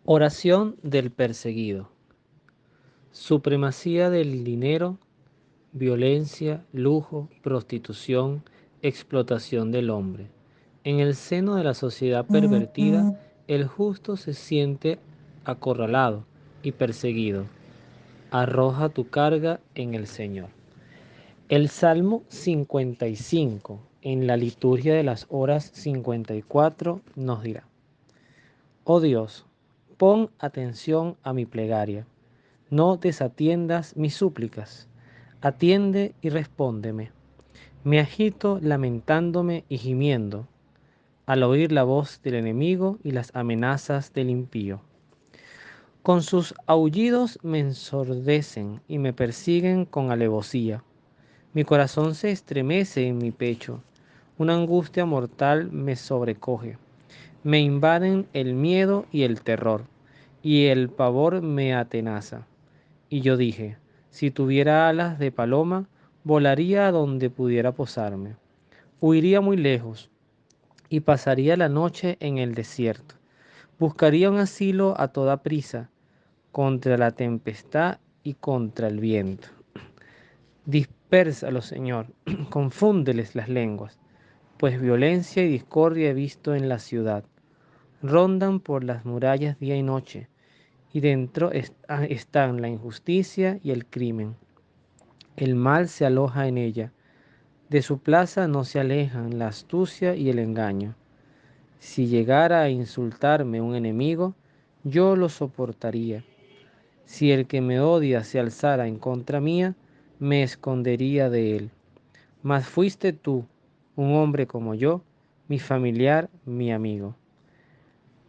Oración del perseguido. Supremacía del dinero, violencia, lujo, prostitución, explotación del hombre. En el seno de la sociedad pervertida, el justo se siente acorralado y perseguido. Arroja tu carga en el Señor. El Salmo 55 en la liturgia de las horas 54 nos dirá: Oh Dios, pon atención a mi plegaria. No desatiendas mis súplicas. Atiende y respóndeme. Me agito lamentándome y gimiendo al oír la voz del enemigo y las amenazas del impío. Con sus aullidos me ensordecen y me persiguen con alevosía. Mi corazón se estremece en mi pecho. Una angustia mortal me sobrecoge. Me invaden el miedo y el terror, y el pavor me atenaza. Y yo dije, si tuviera alas de paloma, volaría a donde pudiera posarme. Huiría muy lejos y pasaría la noche en el desierto. Buscaría un asilo a toda prisa, contra la tempestad y contra el viento. Dispérsalos, Señor, confúndeles las lenguas, pues violencia y discordia he visto en la ciudad. Rondan por las murallas día y noche, y dentro están la injusticia y el crimen. El mal se aloja en ella. De su plaza no se alejan la astucia y el engaño. Si llegara a insultarme un enemigo, yo lo soportaría. Si el que me odia se alzara en contra mía, me escondería de él. Mas fuiste tú, un hombre como yo, mi familiar, mi amigo,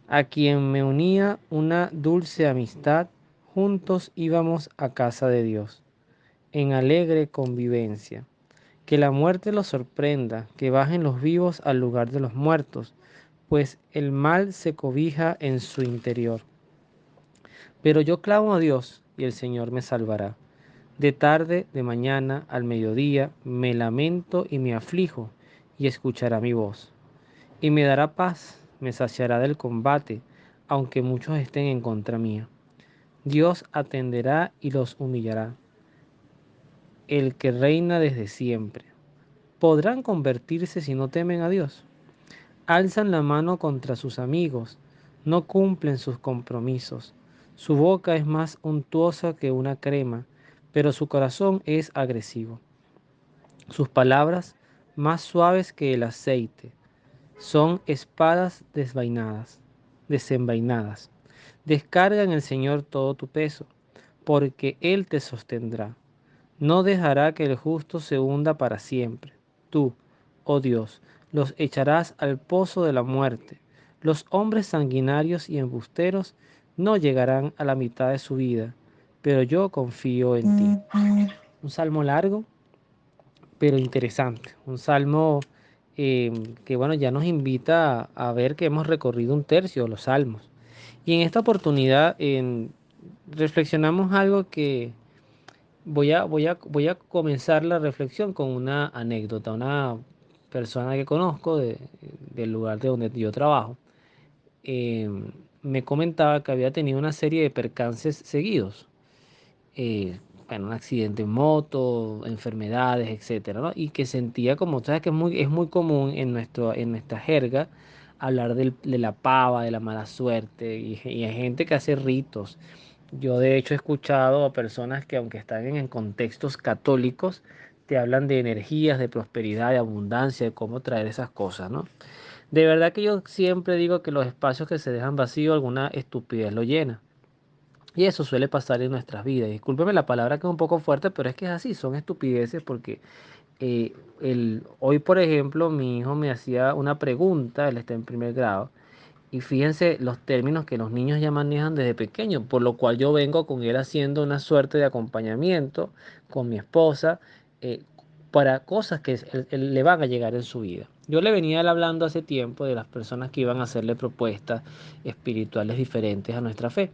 a quien me unía una dulce amistad, juntos íbamos a casa de Dios, en alegre convivencia. Que la muerte los sorprenda, que bajen los vivos al lugar de los muertos, pues el mal se cobija en su interior. Pero yo clamo a Dios y el Señor me salvará. De tarde, de mañana, al mediodía, me lamento y me aflijo, y escuchará mi voz. Y me dará paz, me saciará del combate, aunque muchos estén en contra mía. Dios atenderá y los humillará, el que reina desde siempre. ¿Podrán convertirse si no temen a Dios? Alzan la mano contra sus amigos, no cumplen sus compromisos. Su boca es más untuosa que una crema, pero su corazón es agresivo. Sus palabras más suaves que el aceite, son espadas desenvainadas. Descarga en el Señor todo tu peso, porque Él te sostendrá. No dejará que el justo se hunda para siempre. Tú, oh Dios, los echarás al pozo de la muerte. Los hombres sanguinarios y embusteros no llegarán a la mitad de su vida, pero yo confío en ti. Un salmo largo, pero interesante. Un salmo que, bueno, ya nos invita a ver que hemos recorrido un tercio de los salmos. Y en esta oportunidad reflexionamos algo que voy a comenzar la reflexión con una anécdota. Una persona que conozco del lugar de donde yo trabajo eh, me comentaba que había tenido una serie de percances seguidos. eh, bueno, un accidente en moto, enfermedades, etcétera, ¿no? Y que sentía como, sabes que es muy común en nuestra jerga hablar de la pava, de la mala suerte, y hay gente que hace ritos. Yo de hecho he escuchado a personas que aunque están en contextos católicos, te hablan de energías, de prosperidad, de abundancia, de cómo traer esas cosas, ¿no? De verdad que yo siempre digo que los espacios que se dejan vacíos, alguna estupidez lo llena. Y eso suele pasar en nuestras vidas. Discúlpeme la palabra que es un poco fuerte, pero es que es así, son estupideces porque hoy, por ejemplo, mi hijo me hacía una pregunta, él está en primer grado, y fíjense los términos que los niños ya manejan desde pequeños, por lo cual yo vengo con él haciendo una suerte de acompañamiento con mi esposa eh, para cosas que él le van a llegar en su vida. Yo le venía él hablando hace tiempo de las personas que iban a hacerle propuestas espirituales diferentes a nuestra fe.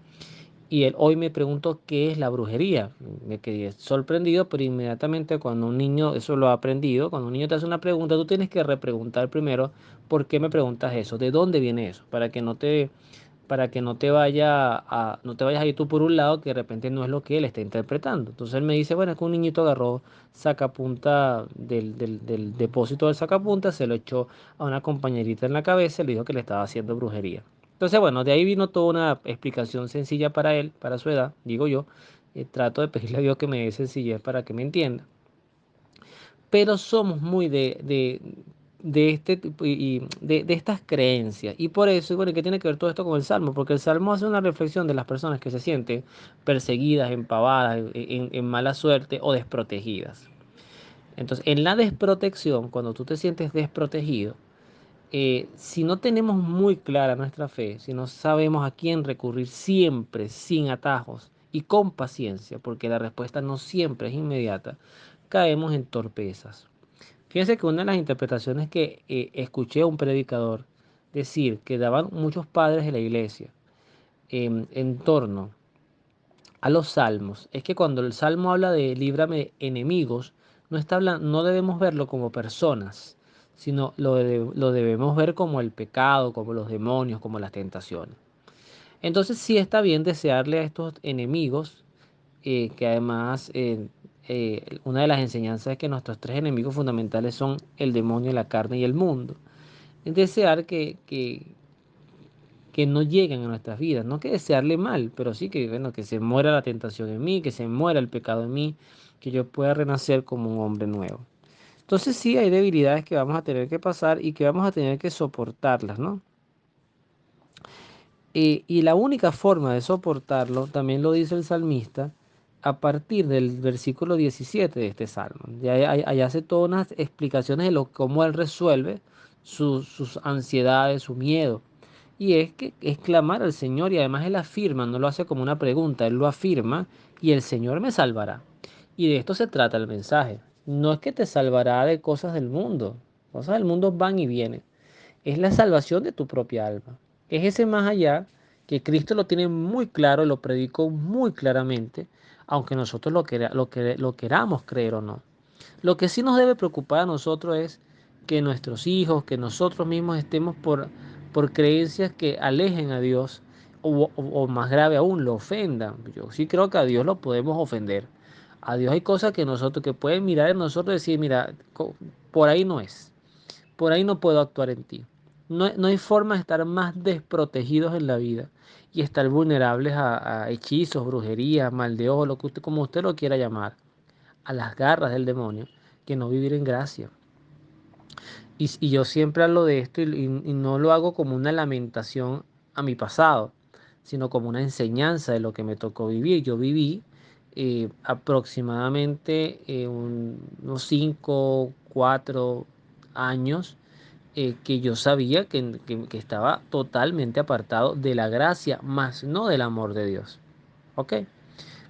Y él hoy me preguntó qué es la brujería. Me quedé sorprendido, pero inmediatamente cuando un niño, eso lo ha aprendido, cuando un niño te hace una pregunta, tú tienes que repreguntar primero por qué me preguntas eso, de dónde viene eso, para que no te para que no te vayas a ir tú por un lado que de repente no es lo que él está interpretando. Entonces él me dice, bueno, es que un niñito agarró sacapunta del depósito del sacapunta, se lo echó a una compañerita en la cabeza y le dijo que le estaba haciendo brujería. Entonces, bueno, de ahí vino toda una explicación sencilla para él, para su edad, digo yo. Trato de pedirle a Dios que me dé sencillez para que me entienda. Pero somos muy de este tipo y de estas creencias. Y por eso, bueno, ¿qué tiene que ver todo esto con el Salmo? Porque el Salmo hace una reflexión de las personas que se sienten perseguidas, empavadas, en mala suerte o desprotegidas. Entonces, en la desprotección, cuando tú te sientes desprotegido, si no tenemos muy clara nuestra fe, si no sabemos a quién recurrir siempre, sin atajos y con paciencia, porque la respuesta no siempre es inmediata, caemos en torpezas. Fíjense que una de las interpretaciones que escuché a un predicador decir que daban muchos padres de la iglesia en torno a los salmos es que cuando el salmo habla de líbrame de enemigos, no debemos verlo como personas, sino lo debemos ver como el pecado, como los demonios, como las tentaciones. Entonces sí está bien desearle a estos enemigos, que además una de las enseñanzas es que nuestros tres enemigos fundamentales son el demonio, la carne y el mundo. Es desear que no lleguen a nuestras vidas, no que desearle mal, pero sí que, bueno, que se muera la tentación en mí, que se muera el pecado en mí, que yo pueda renacer como un hombre nuevo. Entonces sí hay debilidades que vamos a tener que pasar y que vamos a tener que soportarlas, ¿no? Y la única forma de soportarlo, también lo dice el salmista, a partir del versículo 17 de este salmo. Ya allá hace todas unas explicaciones de cómo él resuelve sus ansiedades, su miedo. Y es que es clamar al Señor y además él afirma, no lo hace como una pregunta, él lo afirma y el Señor me salvará. Y de esto se trata el mensaje. No es que te salvará de cosas del mundo. Cosas del mundo van y vienen. Es la salvación de tu propia alma. Es ese más allá que Cristo lo tiene muy claro, lo predicó muy claramente, aunque nosotros lo queramos creer o no. Lo que sí nos debe preocupar a nosotros es que nuestros hijos, que nosotros mismos estemos por creencias que alejen a Dios o más grave aún, lo ofendan. Yo sí creo que a Dios lo podemos ofender. A Dios hay cosas que nosotros, que pueden mirar en nosotros y decir, mira, por ahí no es, por ahí no puedo actuar en ti. No hay forma de estar más desprotegidos en la vida y estar vulnerables a hechizos, brujerías, mal de ojo, como usted lo quiera llamar, a las garras del demonio, que no vivir en gracia. Y yo siempre hablo de esto y no lo hago como una lamentación a mi pasado, sino como una enseñanza de lo que me tocó vivir. Yo viví aproximadamente unos 5 4 años que yo sabía que estaba totalmente apartado de la gracia, más no del amor de Dios. ¿Ok?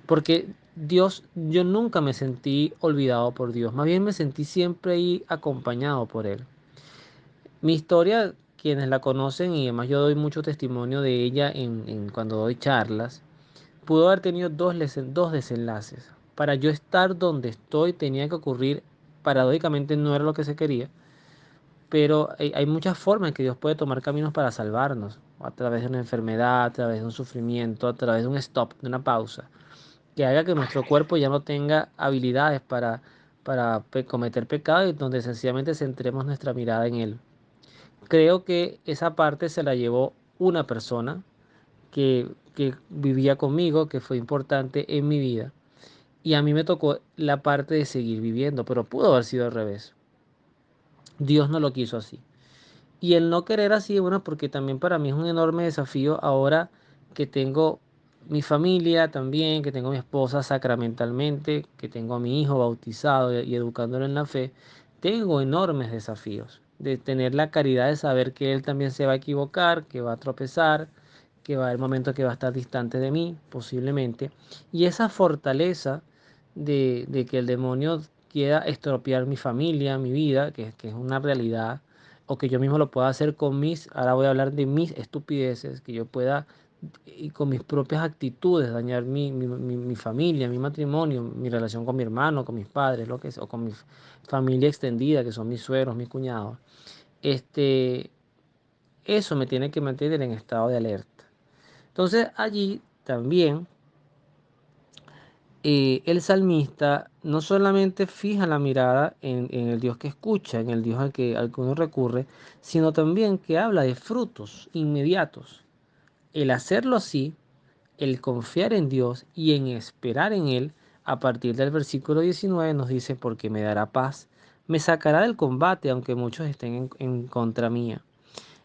Porque Dios, yo nunca me sentí olvidado por Dios, más bien me sentí siempre ahí acompañado por Él. Mi historia, quienes la conocen, y además yo doy mucho testimonio de ella cuando doy charlas, pudo haber tenido dos desenlaces. Para yo estar donde estoy tenía que ocurrir, paradójicamente no era lo que se quería, pero hay muchas formas en que Dios puede tomar caminos para salvarnos, a través de una enfermedad, a través de un sufrimiento, a través de un stop, de una pausa que haga que nuestro cuerpo ya no tenga habilidades para cometer pecado y donde sencillamente centremos nuestra mirada en Él. Creo que esa parte se la llevó una persona que vivía conmigo, que fue importante en mi vida, y a mí me tocó la parte de seguir viviendo, pero pudo haber sido al revés. Dios no lo quiso así. Y el no querer así, bueno, porque también para mí es un enorme desafío ahora que tengo mi familia también, que tengo a mi esposa sacramentalmente, que tengo a mi hijo bautizado y educándolo en la fe, tengo enormes desafíos de tener la caridad de saber que él también se va a equivocar, que va a tropezar, que va a haber momentos que va a estar distante de mí, posiblemente. Y esa fortaleza de que el demonio quiera estropear mi familia, mi vida, que es una realidad o que yo mismo lo pueda hacer con ahora voy a hablar de mis estupideces, que yo pueda y con mis propias actitudes dañar mi familia, mi matrimonio, mi relación con mi hermano, con mis padres, lo que sea, o con mi familia extendida, que son mis suegros, mis cuñados. Este, eso me tiene que mantener en estado de alerta. Entonces allí también el salmista no solamente fija la mirada en el Dios que escucha, en el Dios al que uno recurre, sino también que habla de frutos inmediatos. El hacerlo así, el confiar en Dios y en esperar en Él, a partir del versículo 19 nos dice, porque me dará paz, me sacará del combate, aunque muchos estén en contra mía.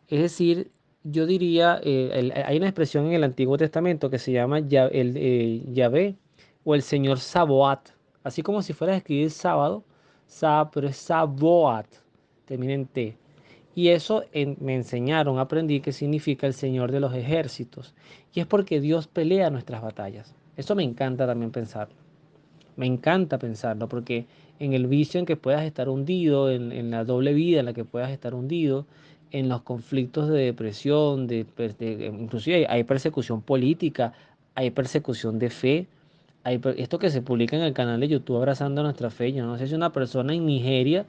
Es decir, yo diría, hay una expresión en el Antiguo Testamento que se llama Yahvé o el Señor Saboat, así como si fuera a escribir sábado, pero es Saboat, termina en T. Y eso me enseñaron, aprendí que significa el Señor de los ejércitos. Y es porque Dios pelea nuestras batallas. Eso me encanta también pensarlo. Me encanta pensarlo porque en el vicio en que puedas estar hundido, en la doble vida en la que puedas estar hundido, en los conflictos de depresión, inclusive hay persecución política, hay persecución de fe, esto que se publica en el canal de YouTube Abrazando Nuestra Fe. Yo no sé si una persona en Nigeria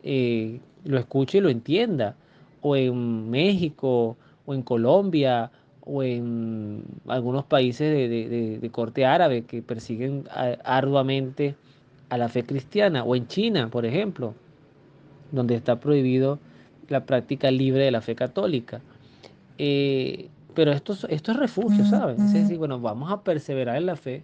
lo escuche y lo entienda, o en México, o en Colombia, o en algunos países de corte árabe que persiguen arduamente a la fe cristiana, o en China, por ejemplo, donde está prohibido la práctica libre de la fe católica. Pero esto es refugio, ¿sabes? Es decir, bueno, vamos a perseverar en la fe,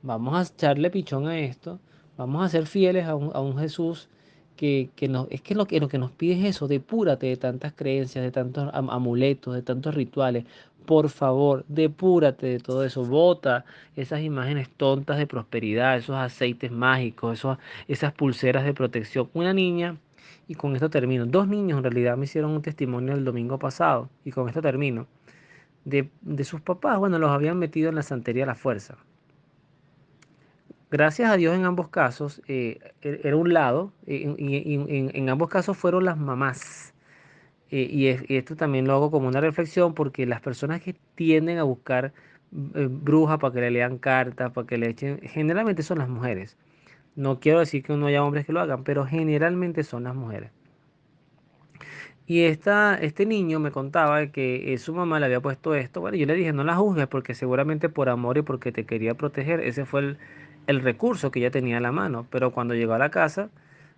vamos a echarle pichón a esto, vamos a ser fieles a un Jesús que nos, es que lo que nos pide es eso, depúrate de tantas creencias, de tantos amuletos, de tantos rituales. Por favor, depúrate de todo eso, bota esas imágenes tontas de prosperidad, esos aceites mágicos, esas pulseras de protección. Una niña, y con esto termino, dos niños en realidad me hicieron un testimonio el domingo pasado, y con esto termino, de sus papás, bueno, los habían metido en la santería a la fuerza. Gracias a Dios en ambos casos, era un lado, y en ambos casos fueron las mamás. Y esto también lo hago como una reflexión porque las personas que tienden a buscar brujas para que le lean cartas, para que le echen, generalmente son las mujeres. No quiero decir que no haya hombres que lo hagan, pero generalmente son las mujeres. Y este niño me contaba que su mamá le había puesto esto. Bueno, yo le dije, no la juzgues porque seguramente por amor y porque te quería proteger, ese fue el recurso que ella tenía a la mano. Pero cuando llegó a la casa,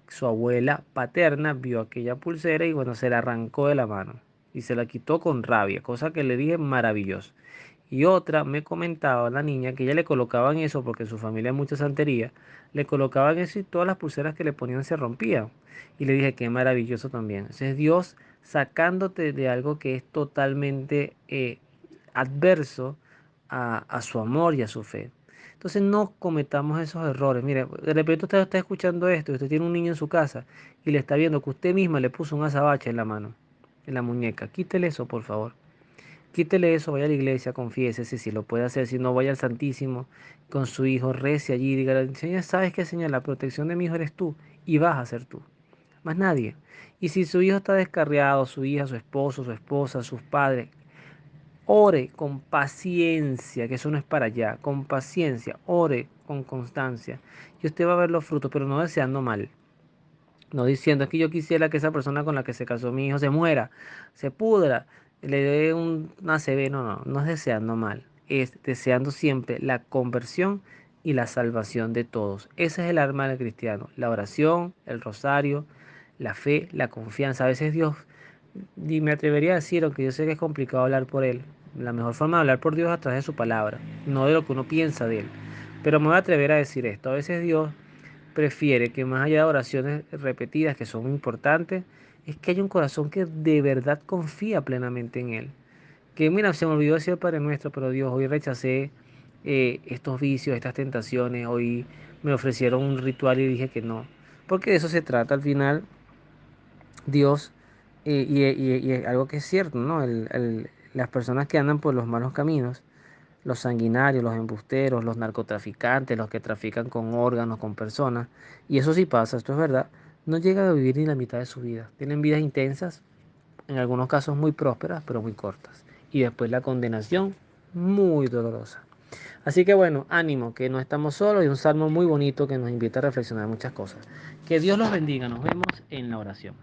su abuela paterna vio aquella pulsera y bueno, se la arrancó de la mano y se la quitó con rabia, cosa que le dije maravilloso. Y otra me comentaba la niña que ella le colocaban eso porque en su familia hay mucha santería, le colocaban eso y todas las pulseras que le ponían se rompían. Y le dije, qué maravilloso también. Ese es Dios sacándote de algo que es totalmente adverso a su amor y a su fe. Entonces no cometamos esos errores. Mire, de repente usted está escuchando esto y usted tiene un niño en su casa y le está viendo que usted misma le puso un azabache en la mano, en la muñeca. Quítele eso, por favor. Quítele eso, vaya a la iglesia, confiésese, si lo puede hacer, si no, vaya al Santísimo con su hijo, rece allí, diga, Señor, ¿sabes qué, Señor? La protección de mi hijo eres tú y vas a ser tú, más nadie. Y si su hijo está descarriado, su hija, su esposo, su esposa, sus padres, ore con paciencia, que eso no es para allá, con paciencia, ore con constancia y usted va a ver los frutos, pero no deseando mal. No diciendo es que yo quisiera que esa persona con la que se casó mi hijo se muera, se pudra, le dé una ACV. No, no, no es deseando mal. Es deseando siempre la conversión y la salvación de todos. Ese es el arma del cristiano. La oración, el rosario, la fe, la confianza. A veces Dios, y me atrevería a decir, aunque yo sé que es complicado hablar por Él, la mejor forma de hablar por Dios es a través de su palabra, no de lo que uno piensa de Él. Pero me voy a atrever a decir esto. A veces Dios prefiere que más allá de oraciones repetidas que son importantes, es que haya un corazón que de verdad confía plenamente en Él. Que mira, se me olvidó decir el Padre Nuestro, pero Dios, hoy rechacé estos vicios, estas tentaciones, hoy me ofrecieron un ritual y dije que no. Porque de eso se trata al final, Dios, y es algo que es cierto, ¿no? Las personas que andan por los malos caminos, los sanguinarios, los embusteros, los narcotraficantes, los que trafican con órganos, con personas, y eso sí pasa, esto es verdad, no llegan a vivir ni la mitad de su vida. Tienen vidas intensas, en algunos casos muy prósperas, pero muy cortas. Y después la condenación, muy dolorosa. Así que bueno, ánimo, que no estamos solos y un salmo muy bonito que nos invita a reflexionar muchas cosas. Que Dios los bendiga, nos vemos en la oración.